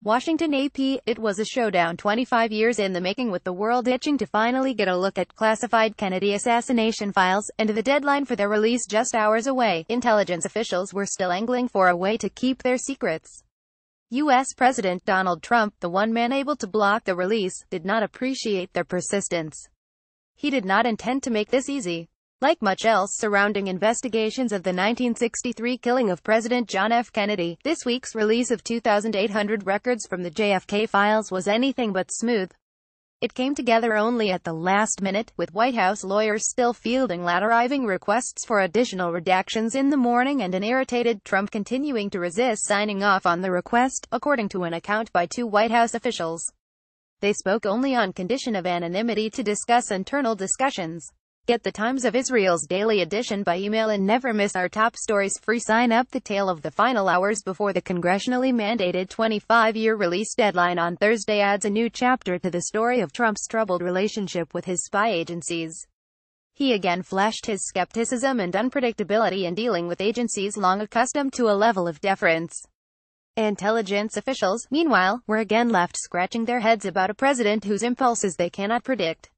Washington AP, it was a showdown 25 years in the making, with the world itching to finally get a look at classified Kennedy assassination files, and the deadline for their release just hours away. Intelligence officials were still angling for a way to keep their secrets. U.S. President Donald Trump, the one man able to block the release, did not appreciate their persistence. He did not intend to make this easy. Like much else surrounding investigations of the 1963 killing of President John F. Kennedy, this week's release of 2,800 records from the JFK files was anything but smooth. It came together only at the last minute, with White House lawyers still fielding ladder-arriving requests for additional redactions in the morning, and an irritated Trump continuing to resist signing off on the request, according to an account by two White House officials. They spoke only on condition of anonymity to discuss internal discussions. Get the Times of Israel's daily edition by email and never miss our top stories free. Sign up. The tale of the final hours before the congressionally mandated 25-year release deadline on Thursday adds a new chapter to the story of Trump's troubled relationship with his spy agencies. He again flashed his skepticism and unpredictability in dealing with agencies long accustomed to a level of deference. Intelligence officials, meanwhile, were again left scratching their heads about a president whose impulses they cannot predict.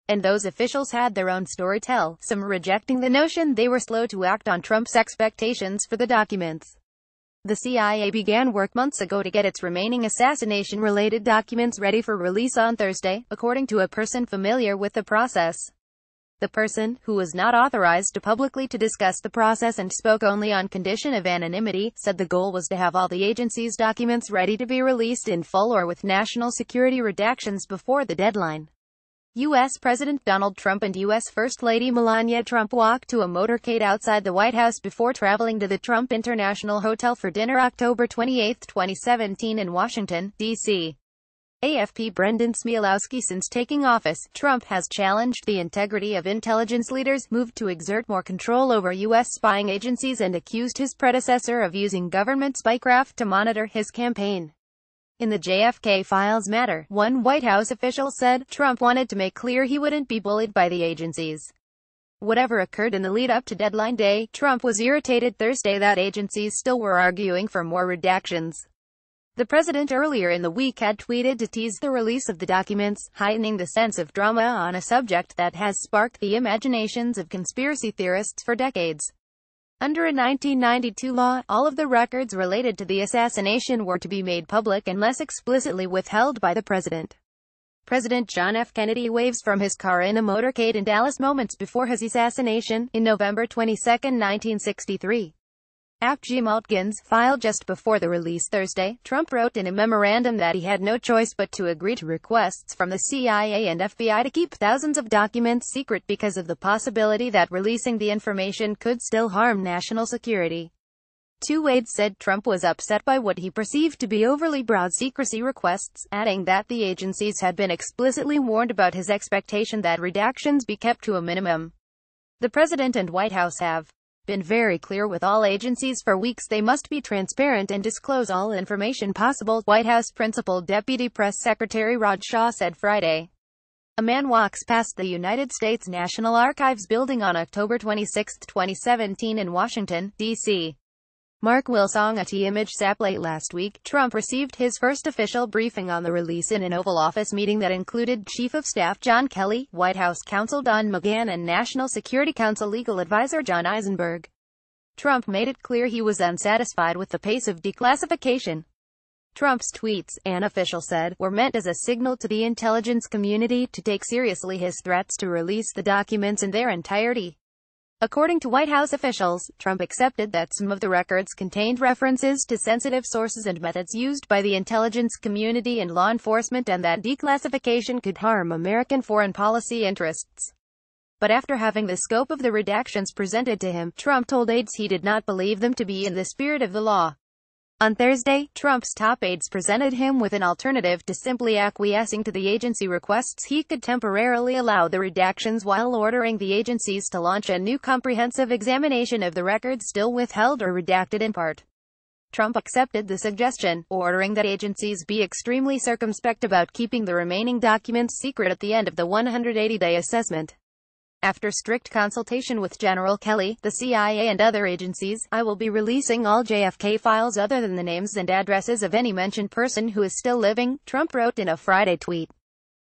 And those officials had their own story to tell, some rejecting the notion they were slow to act on Trump's expectations for the documents. The CIA began work months ago to get its remaining assassination-related documents ready for release on Thursday, according to a person familiar with the process. The person, who was not authorized publicly to discuss the process and spoke only on condition of anonymity, said the goal was to have all the agency's documents ready to be released in full or with national security redactions before the deadline. U.S. President Donald Trump and U.S. First Lady Melania Trump walked to a motorcade outside the White House before traveling to the Trump International Hotel for dinner October 28, 2017 in Washington, D.C. AFP Brendan Smialowski. Since taking office, Trump has challenged the integrity of intelligence leaders, moved to exert more control over U.S. spying agencies, and accused his predecessor of using government spycraft to monitor his campaign. In the JFK files matter, one White House official said, Trump wanted to make clear he wouldn't be bullied by the agencies. Whatever occurred in the lead-up to deadline day, Trump was irritated Thursday that agencies still were arguing for more redactions. The president earlier in the week had tweeted to tease the release of the documents, heightening the sense of drama on a subject that has sparked the imaginations of conspiracy theorists for decades. Under a 1992 law, all of the records related to the assassination were to be made public unless explicitly withheld by the president. President John F. Kennedy waves from his car in a motorcade in Dallas moments before his assassination, in November 22, 1963. After Maltgins filed just before the release Thursday, Trump wrote in a memorandum that he had no choice but to agree to requests from the CIA and FBI to keep thousands of documents secret because of the possibility that releasing the information could still harm national security. Two aides said Trump was upset by what he perceived to be overly broad secrecy requests, adding that the agencies had been explicitly warned about his expectation that redactions be kept to a minimum. The president and White House have been very clear with all agencies for weeks they must be transparent and disclose all information possible, White House Principal Deputy Press Secretary Rod Shaw said Friday. A man walks past the United States National Archives building on October 26, 2017 in Washington, D.C. Mark Wilsong at Image Sap. Late last week, Trump received his first official briefing on the release in an Oval Office meeting that included Chief of Staff John Kelly, White House counsel Don McGahn, and National Security Council legal advisor John Eisenberg. Trump made it clear he was unsatisfied with the pace of declassification. Trump's tweets, an official said, were meant as a signal to the intelligence community to take seriously his threats to release the documents in their entirety. According to White House officials, Trump accepted that some of the records contained references to sensitive sources and methods used by the intelligence community and law enforcement, and that declassification could harm American foreign policy interests. But after having the scope of the redactions presented to him, Trump told aides he did not believe them to be in the spirit of the law. On Thursday, Trump's top aides presented him with an alternative to simply acquiescing to the agency requests. He could temporarily allow the redactions while ordering the agencies to launch a new comprehensive examination of the records still withheld or redacted in part. Trump accepted the suggestion, ordering that agencies be extremely circumspect about keeping the remaining documents secret at the end of the 180-day assessment. After strict consultation with General Kelly, the CIA and other agencies, I will be releasing all JFK files other than the names and addresses of any mentioned person who is still living, Trump wrote in a Friday tweet.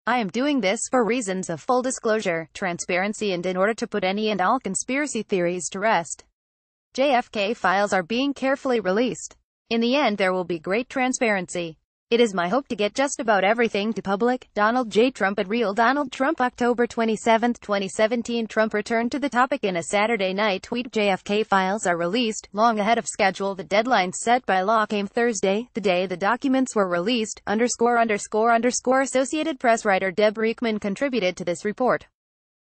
I am doing this for reasons of full disclosure, transparency, and in order to put any and all conspiracy theories to rest. JFK files are being carefully released. In the end, there will be great transparency. It is my hope to get just about everything to public. Donald J. Trump at Real Donald Trump, October 27, 2017. Trump returned to the topic in a Saturday night tweet. JFK files are released, long ahead of schedule. The deadline set by law came Thursday, the day the documents were released. Associated Press writer Deb Reekman contributed to this report.